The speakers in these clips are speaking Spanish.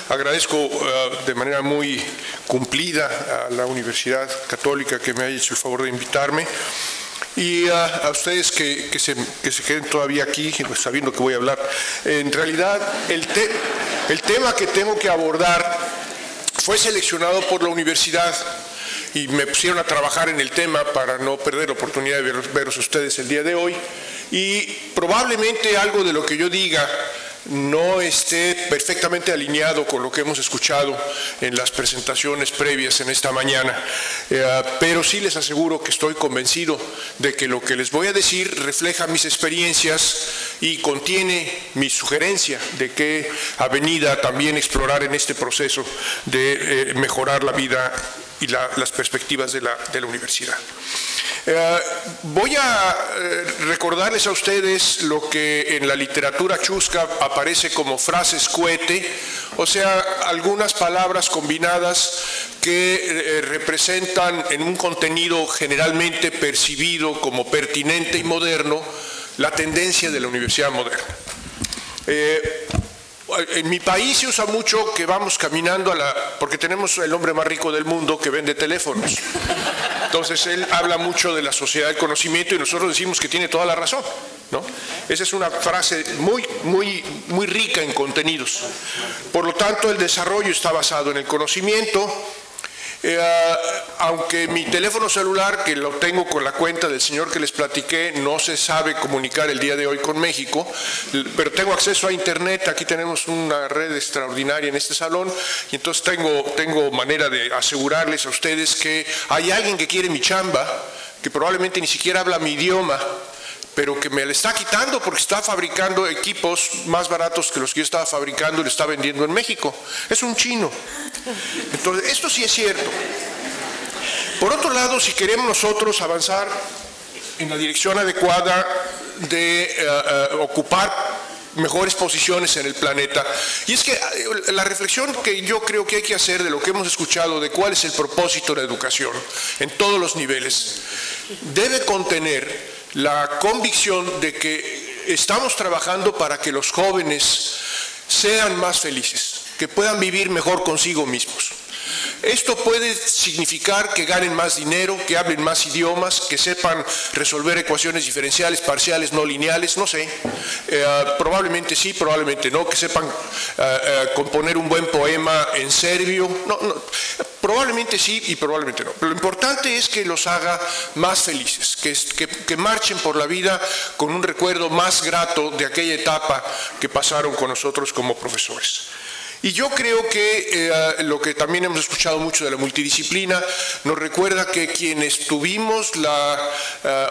Agradezco de manera muy cumplida a la Universidad Católica que me haya hecho el favor de invitarme. Y a ustedes que se queden todavía aquí, sabiendo que voy a hablar. En realidad, el tema que tengo que abordar fue seleccionado por la universidad y me pusieron a trabajar en el tema para no perder la oportunidad de veros ustedes el día de hoy. Y probablemente algo de lo que yo diga no esté perfectamente alineado con lo que hemos escuchado en las presentaciones previas en esta mañana, pero sí les aseguro que estoy convencido de que lo que les voy a decir refleja mis experiencias y contiene mi sugerencia de qué avenida también explorar en este proceso de mejorar la vida y las perspectivas de la universidad. Voy a recordarles a ustedes lo que en la literatura chusca aparece como frases cohete, o sea, algunas palabras combinadas que representan en un contenido generalmente percibido como pertinente y moderno la tendencia de la universidad moderna. En mi país se usa mucho que vamos caminando porque tenemos el hombre más rico del mundo que vende teléfonos. Entonces él habla mucho de la sociedad del conocimiento y nosotros decimos que tiene toda la razón, ¿no? Esa es una frase muy rica en contenidos. Por lo tanto, el desarrollo está basado en el conocimiento. Aunque mi teléfono celular, que lo tengo con la cuenta del señor que les platiqué, no se sabe comunicar el día de hoy con México, pero tengo acceso a internet. Aquí tenemos una red extraordinaria en este salón y entonces tengo manera de asegurarles a ustedes que hay alguien que quiere mi chamba, que probablemente ni siquiera habla mi idioma, pero que me le está quitando porque está fabricando equipos más baratos que los que yo estaba fabricando y le está vendiendo en México. Es un chino. Entonces, esto sí es cierto. Por otro lado, si queremos nosotros avanzar en la dirección adecuada de ocupar mejores posiciones en el planeta, y es que la reflexión que yo creo que hay que hacer de lo que hemos escuchado, de cuál es el propósito de la educación en todos los niveles, debe contener la convicción de que estamos trabajando para que los jóvenes sean más felices, que puedan vivir mejor consigo mismos. Esto puede significar que ganen más dinero, que hablen más idiomas, que sepan resolver ecuaciones diferenciales, parciales, no lineales, no sé. Probablemente sí, probablemente no, que sepan componer un buen poema en serbio. No, probablemente sí y probablemente no. Pero lo importante es que los haga más felices, que marchen por la vida con un recuerdo más grato de aquella etapa que pasaron con nosotros como profesores. Y yo creo que lo que también hemos escuchado mucho de la multidisciplina nos recuerda que quienes tuvimos la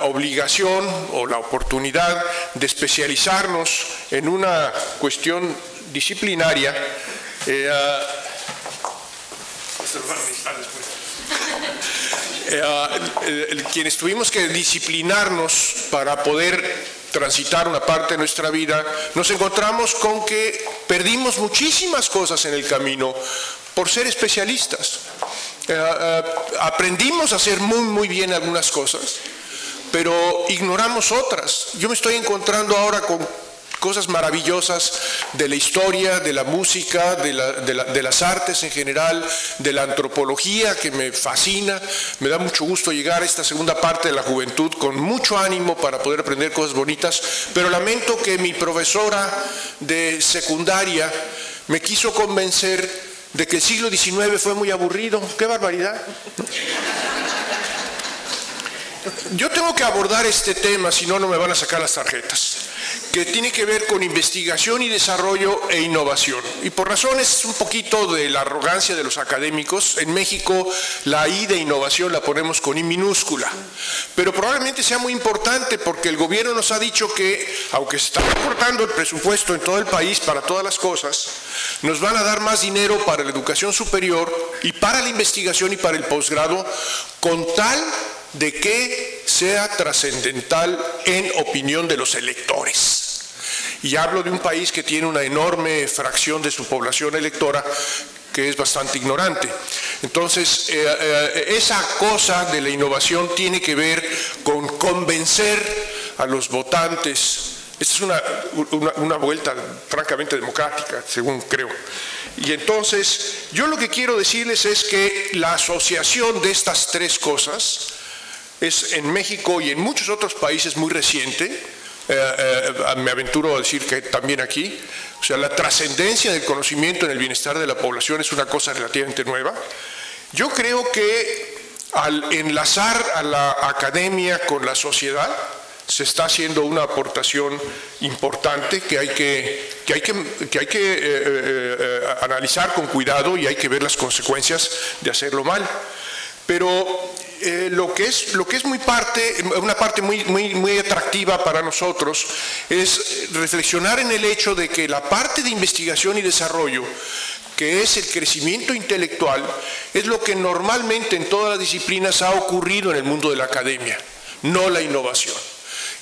obligación o la oportunidad de especializarnos en una cuestión disciplinaria, quienes tuvimos que disciplinarnos para poder transitar una parte de nuestra vida, nos encontramos con que perdimos muchísimas cosas en el camino por ser especialistas. Aprendimos a hacer muy bien algunas cosas, pero ignoramos otras. Yo me estoy encontrando ahora con cosas maravillosas de la historia, de la música, de las artes en general, de la antropología, que me fascina. Me da mucho gusto llegar a esta segunda parte de la juventud con mucho ánimo para poder aprender cosas bonitas, pero lamento que mi profesora de secundaria me quiso convencer de que el siglo XIX fue muy aburrido. ¡Qué barbaridad! Yo tengo que abordar este tema, si no, no me van a sacar las tarjetas, que tiene que ver con investigación y desarrollo e innovación. Y por razones un poquito de la arrogancia de los académicos, en México la I de innovación la ponemos con I minúscula. Pero probablemente sea muy importante porque el gobierno nos ha dicho que, aunque se está recortando el presupuesto en todo el país para todas las cosas, nos van a dar más dinero para la educación superior y para la investigación y para el posgrado, con tal de que sea trascendental en opinión de los electores. Y hablo de un país que tiene una enorme fracción de su población electora que es bastante ignorante. Entonces, esa cosa de la innovación tiene que ver con convencer a los votantes Esta es una vuelta francamente democrática, según creo. Y entonces, yo lo que quiero decirles es que la asociación de estas tres cosas es en México y en muchos otros países muy reciente. Me aventuro a decir que también aquí, o sea, la trascendencia del conocimiento en el bienestar de la población es una cosa relativamente nueva. Yo creo que al enlazar a la academia con la sociedad, se está haciendo una aportación importante que hay que analizar con cuidado y hay que ver las consecuencias de hacerlo mal. Pero lo que es una parte muy atractiva para nosotros es reflexionar en el hecho de que la parte de investigación y desarrollo, que es el crecimiento intelectual, es lo que normalmente en todas las disciplinas ha ocurrido en el mundo de la academia, no la innovación.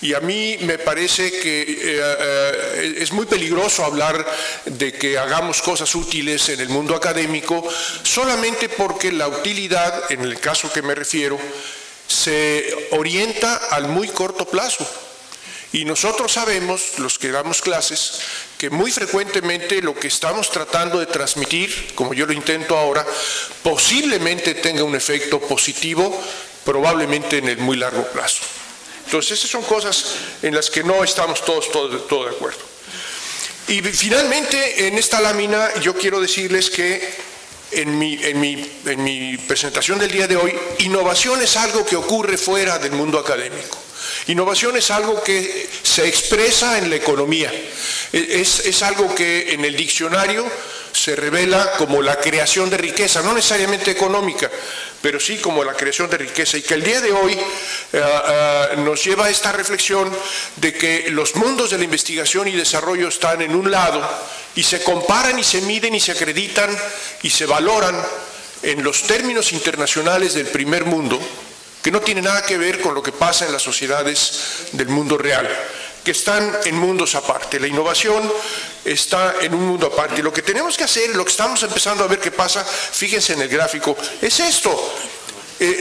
Y a mí me parece que es muy peligroso hablar de que hagamos cosas útiles en el mundo académico solamente porque la utilidad, en el caso que me refiero, se orienta al muy corto plazo. Y nosotros sabemos, los que damos clases, que muy frecuentemente lo que estamos tratando de transmitir, como yo lo intento ahora, posiblemente tenga un efecto positivo, probablemente en el muy largo plazo. Entonces, esas son cosas en las que no estamos todos de acuerdo. Y finalmente, en esta lámina, yo quiero decirles que en mi presentación del día de hoy, innovación es algo que ocurre fuera del mundo académico. Innovación es algo que se expresa en la economía. Es algo que en el diccionario se revela como la creación de riqueza, no necesariamente económica, pero sí como la creación de riqueza, y que el día de hoy nos lleva a esta reflexión de que los mundos de la investigación y desarrollo están en un lado y se comparan y se miden y se acreditan y se valoran en los términos internacionales del primer mundo, que no tiene nada que ver con lo que pasa en las sociedades del mundo real, que están en mundos aparte. La innovación está en un mundo aparte. Y lo que tenemos que hacer, lo que estamos empezando a ver que pasa, fíjense en el gráfico, es esto.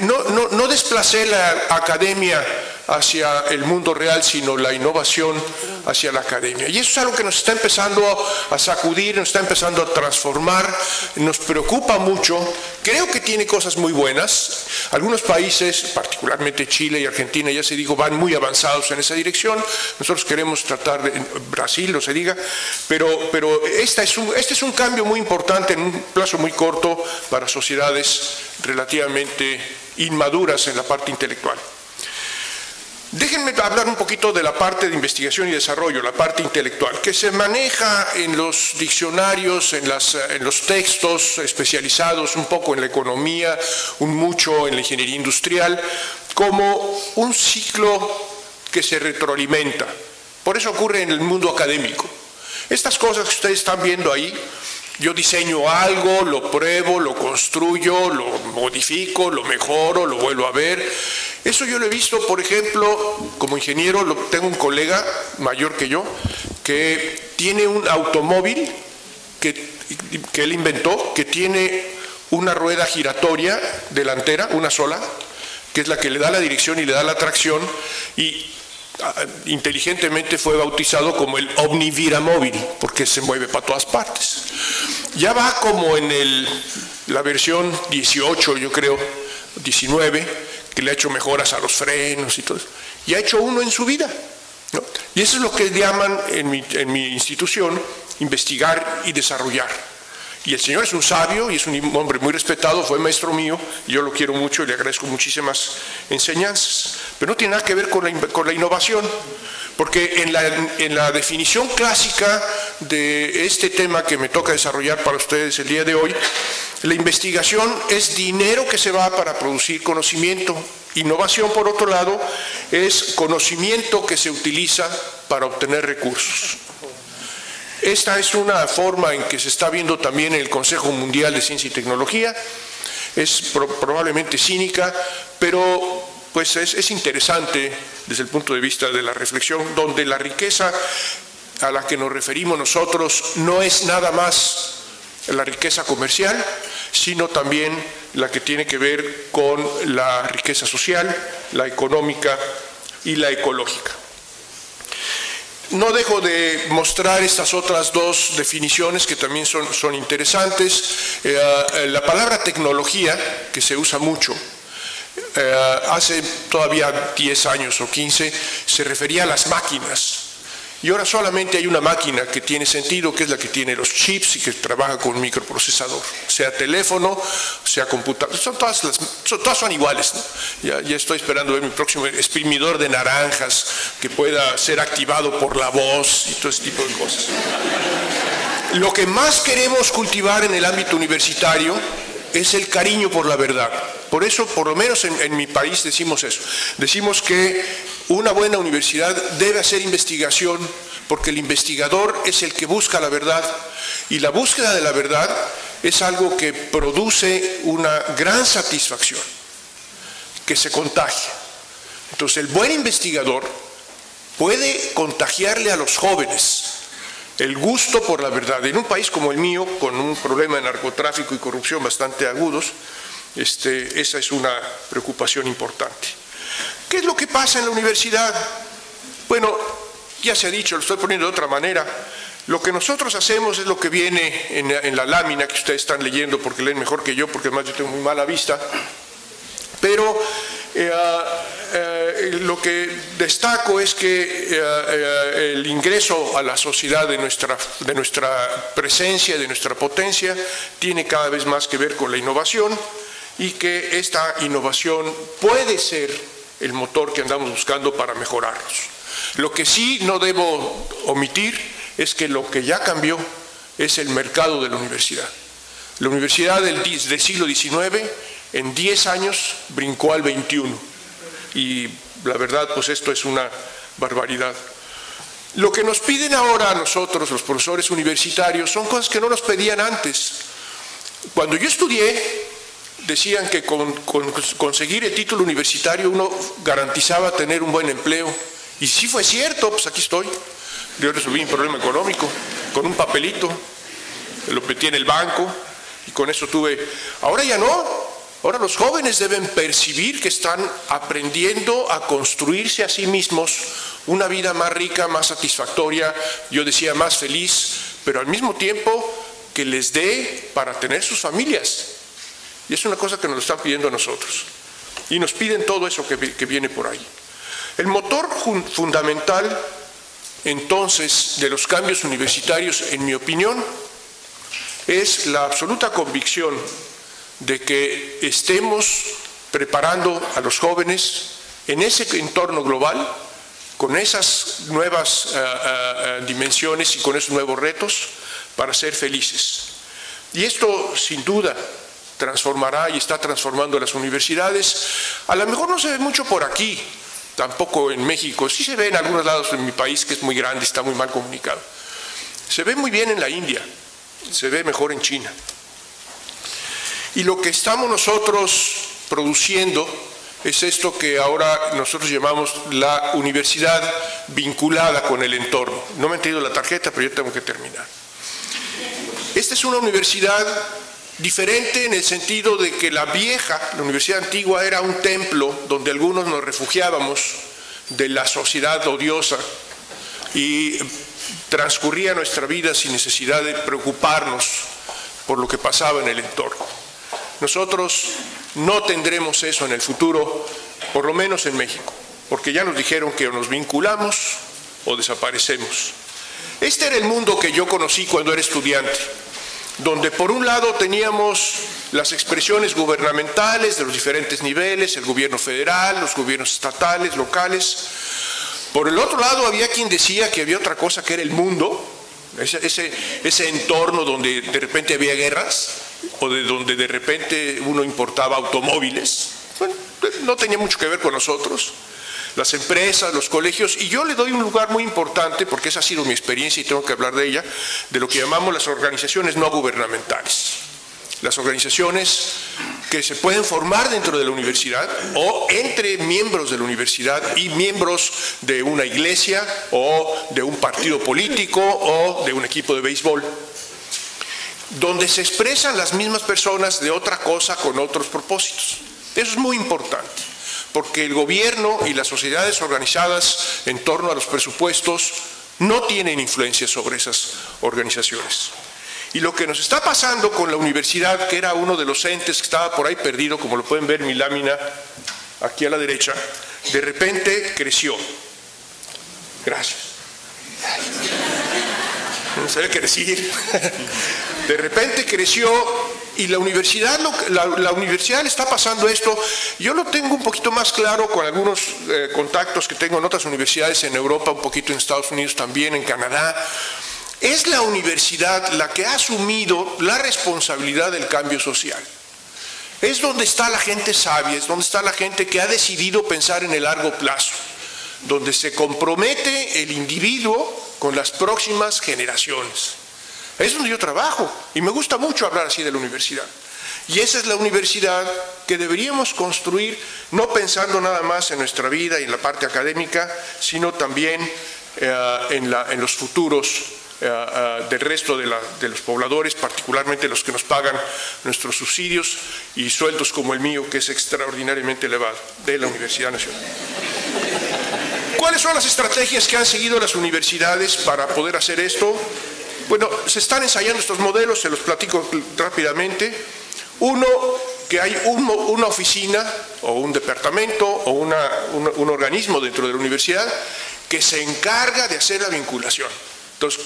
No desplacé la academia hacia el mundo real, sino la innovación hacia la academia. Y eso es algo que nos está empezando a sacudir, nos está empezando a transformar, nos preocupa mucho. Creo que tiene cosas muy buenas. Algunos países, particularmente Chile y Argentina, ya se dijo, van muy avanzados en esa dirección. Nosotros queremos tratar de, Brasil, no se diga, pero este es un cambio muy importante en un plazo muy corto para sociedades relativamente inmaduras en la parte intelectual. Déjenme hablar un poquito de la parte de investigación y desarrollo, la parte intelectual, que se maneja en los diccionarios, en los textos especializados, un poco en la economía, mucho en la ingeniería industrial, como un ciclo que se retroalimenta. Por eso ocurre en el mundo académico. Estas cosas que ustedes están viendo ahí, yo diseño algo, lo pruebo, lo construyo, lo modifico, lo mejoro, lo vuelvo a ver. Eso yo lo he visto, por ejemplo, como ingeniero, tengo un colega mayor que yo, que tiene un automóvil que él inventó, que tiene una rueda giratoria delantera, una sola, que es la que le da la dirección y le da la tracción, y inteligentemente fue bautizado como el Omniviramóvil, porque se mueve para todas partes. Ya va como en la versión 18, yo creo, 19, que le ha hecho mejoras a los frenos y todo eso. Y ha hecho uno en su vida, ¿no? Y eso es lo que llaman en mi institución investigar y desarrollar. Y el señor es un sabio y es un hombre muy respetado, fue maestro mío, y yo lo quiero mucho y le agradezco muchísimas enseñanzas. Pero no tiene nada que ver con la innovación, porque en la definición clásica de este tema que me toca desarrollar para ustedes el día de hoy, la investigación es dinero que se va para producir conocimiento. Innovación, por otro lado, es conocimiento que se utiliza para obtener recursos. Esta es una forma en que se está viendo también en el Consejo Mundial de Ciencia y Tecnología. Es probablemente cínica, pero pues es interesante desde el punto de vista de la reflexión, donde la riqueza a la que nos referimos nosotros no es nada más la riqueza comercial, sino también la que tiene que ver con la riqueza social, la económica y la ecológica. No dejo de mostrar estas otras dos definiciones que también son interesantes. La palabra tecnología, que se usa mucho, hace todavía 10 años o 15, se refería a las máquinas. Y ahora solamente hay una máquina que tiene sentido, que es la que tiene los chips y que trabaja con microprocesador. Sea teléfono, sea computador, todas son iguales, ¿no? Ya estoy esperando ver mi próximo exprimidor de naranjas que pueda ser activado por la voz y todo ese tipo de cosas. Lo que más queremos cultivar en el ámbito universitario es el cariño por la verdad. Por eso, por lo menos en mi país decimos eso. Decimos que una buena universidad debe hacer investigación porque el investigador es el que busca la verdad y la búsqueda de la verdad es algo que produce una gran satisfacción, que se contagia. Entonces, el buen investigador puede contagiarle a los jóvenes el gusto por la verdad. En un país como el mío, con un problema de narcotráfico y corrupción bastante agudos, esa es una preocupación importante. ¿Qué es lo que pasa en la universidad? Bueno, ya se ha dicho, lo estoy poniendo de otra manera. Lo que nosotros hacemos es lo que viene en la lámina que ustedes están leyendo, porque leen mejor que yo, porque además yo tengo muy mala vista. Pero lo que destaco es que el ingreso a la sociedad de nuestra presencia, de nuestra potencia, tiene cada vez más que ver con la innovación y que esta innovación puede ser el motor que andamos buscando para mejorarlos. Lo que sí no debo omitir es que lo que ya cambió es el mercado de la universidad. La universidad del siglo XIX en 10 años brincó al 21 y la verdad pues esto es una barbaridad. Lo que nos piden ahora a nosotros los profesores universitarios son cosas que no nos pedían antes. Cuando yo estudié decían que con conseguir el título universitario uno garantizaba tener un buen empleo y sí fue cierto, pues aquí estoy. Yo resolví un problema económico con un papelito, lo metí en el banco y con eso tuve. Ahora ya no. Ahora los jóvenes deben percibir que están aprendiendo a construirse a sí mismos una vida más rica, más satisfactoria, yo decía más feliz, pero al mismo tiempo que les dé para tener sus familias. Y es una cosa que nos lo están pidiendo a nosotros. Y nos piden todo eso que viene por ahí. El motor fundamental, entonces, de los cambios universitarios, en mi opinión, es la absoluta convicción de que estemos preparando a los jóvenes en ese entorno global, con esas nuevas dimensiones y con esos nuevos retos, para ser felices. Y esto, sin duda, transformará y está transformando las universidades. A lo mejor no se ve mucho por aquí, tampoco en México. Sí se ve en algunos lados de mi país, que es muy grande, está muy mal comunicado. Se ve muy bien en la India, se ve mejor en China. Y lo que estamos nosotros produciendo es esto que ahora nosotros llamamos la universidad vinculada con el entorno. No me han traído la tarjeta, pero yo tengo que terminar. Esta es una universidad diferente en el sentido de que la vieja, la universidad antigua, era un templo donde algunos nos refugiábamos de la sociedad odiosa y transcurría nuestra vida sin necesidad de preocuparnos por lo que pasaba en el entorno. Nosotros no tendremos eso en el futuro, por lo menos en México, porque ya nos dijeron que o nos vinculamos o desaparecemos. Este era el mundo que yo conocí cuando era estudiante, donde por un lado teníamos las expresiones gubernamentales de los diferentes niveles, el gobierno federal, los gobiernos estatales, locales. Por el otro lado había quien decía que había otra cosa que era el mundo, ese entorno donde de repente había guerras, o de donde de repente uno importaba automóviles. Bueno, no tenía mucho que ver con nosotros. Las empresas, los colegios, y yo le doy un lugar muy importante, porque esa ha sido mi experiencia y tengo que hablar de ella, de lo que llamamos las organizaciones no gubernamentales. Las organizaciones que se pueden formar dentro de la universidad o entre miembros de la universidad y miembros de una iglesia o de un partido político o de un equipo de béisbol, donde se expresan las mismas personas de otra cosa con otros propósitos. Eso es muy importante, porque el gobierno y las sociedades organizadas en torno a los presupuestos no tienen influencia sobre esas organizaciones. Y lo que nos está pasando con la universidad, que era uno de los entes que estaba por ahí perdido, como lo pueden ver en mi lámina aquí a la derecha, de repente creció. Gracias. No sabía qué decir. De repente creció y la universidad le está pasando esto. Yo lo tengo un poquito más claro con algunos contactos que tengo en otras universidades en Europa, un poquito en Estados Unidos también, en Canadá. Es la universidad la que ha asumido la responsabilidad del cambio social. Es donde está la gente sabia, es donde está la gente que ha decidido pensar en el largo plazo, donde se compromete el individuo con las próximas generaciones. Es donde yo trabajo y me gusta mucho hablar así de la universidad. Y esa es la universidad que deberíamos construir, no pensando nada más en nuestra vida y en la parte académica, sino también en los futuros del resto de los pobladores, particularmente los que nos pagan nuestros subsidios y sueldos como el mío, que es extraordinariamente elevado, de la Universidad Nacional. ¿Cuáles son las estrategias que han seguido las universidades para poder hacer esto? Bueno, se están ensayando estos modelos, se los platico rápidamente. Uno, que hay una oficina o un departamento o un organismo dentro de la universidad que se encarga de hacer la vinculación. Entonces,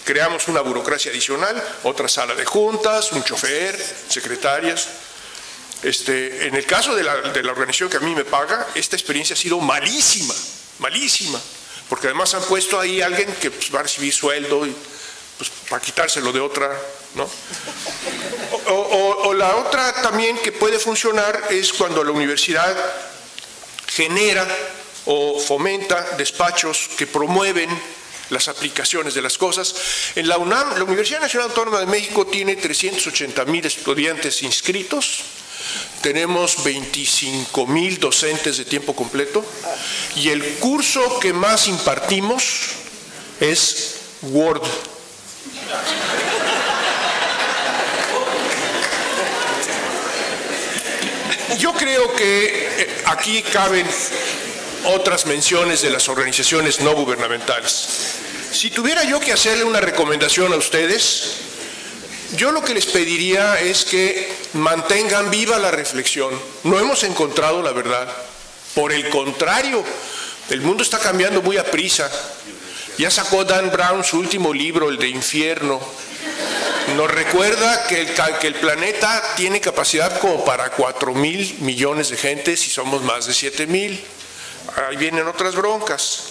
creamos una burocracia adicional, otra sala de juntas, un chofer, secretarias. En el caso de la organización que a mí me paga, esta experiencia ha sido malísima, malísima, porque además han puesto ahí a alguien que va a recibir sueldo y, pues, para quitárselo de otra, ¿no? O la otra también que puede funcionar es cuando la universidad genera o fomenta despachos que promueven las aplicaciones de las cosas. En la UNAM, la Universidad Nacional Autónoma de México tiene 380,000 estudiantes inscritos, tenemos 25,000 docentes de tiempo completo y el curso que más impartimos es Word. Yo creo que aquí caben otras menciones de las organizaciones no gubernamentales. Si tuviera yo que hacerle una recomendación a ustedes, yo lo que les pediría es que mantengan viva la reflexión. No hemos encontrado la verdad. Por el contrario, el mundo está cambiando muy aprisa. Ya sacó Dan Brown su último libro, el de Infierno. Nos recuerda que el planeta tiene capacidad como para 4,000 millones de gente si somos más de 7,000. Ahí vienen otras broncas.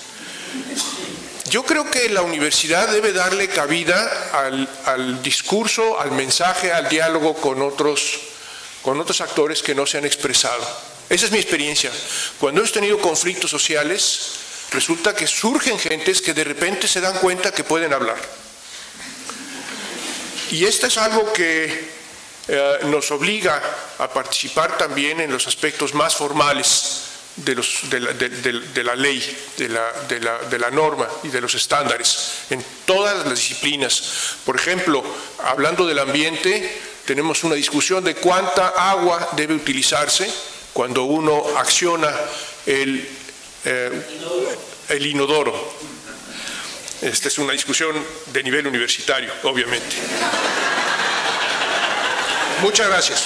Yo creo que la universidad debe darle cabida al discurso, al mensaje, al diálogo con otros actores que no se han expresado. Esa es mi experiencia. Cuando hemos tenido conflictos sociales, resulta que surgen gentes que de repente se dan cuenta que pueden hablar. Y esto es algo que nos obliga a participar también en los aspectos más formales de la ley, de la norma y de los estándares, en todas las disciplinas. Por ejemplo, hablando del ambiente, tenemos una discusión de cuánta agua debe utilizarse cuando uno acciona el inodoro. Esta es una discusión de nivel universitario, obviamente. Muchas gracias.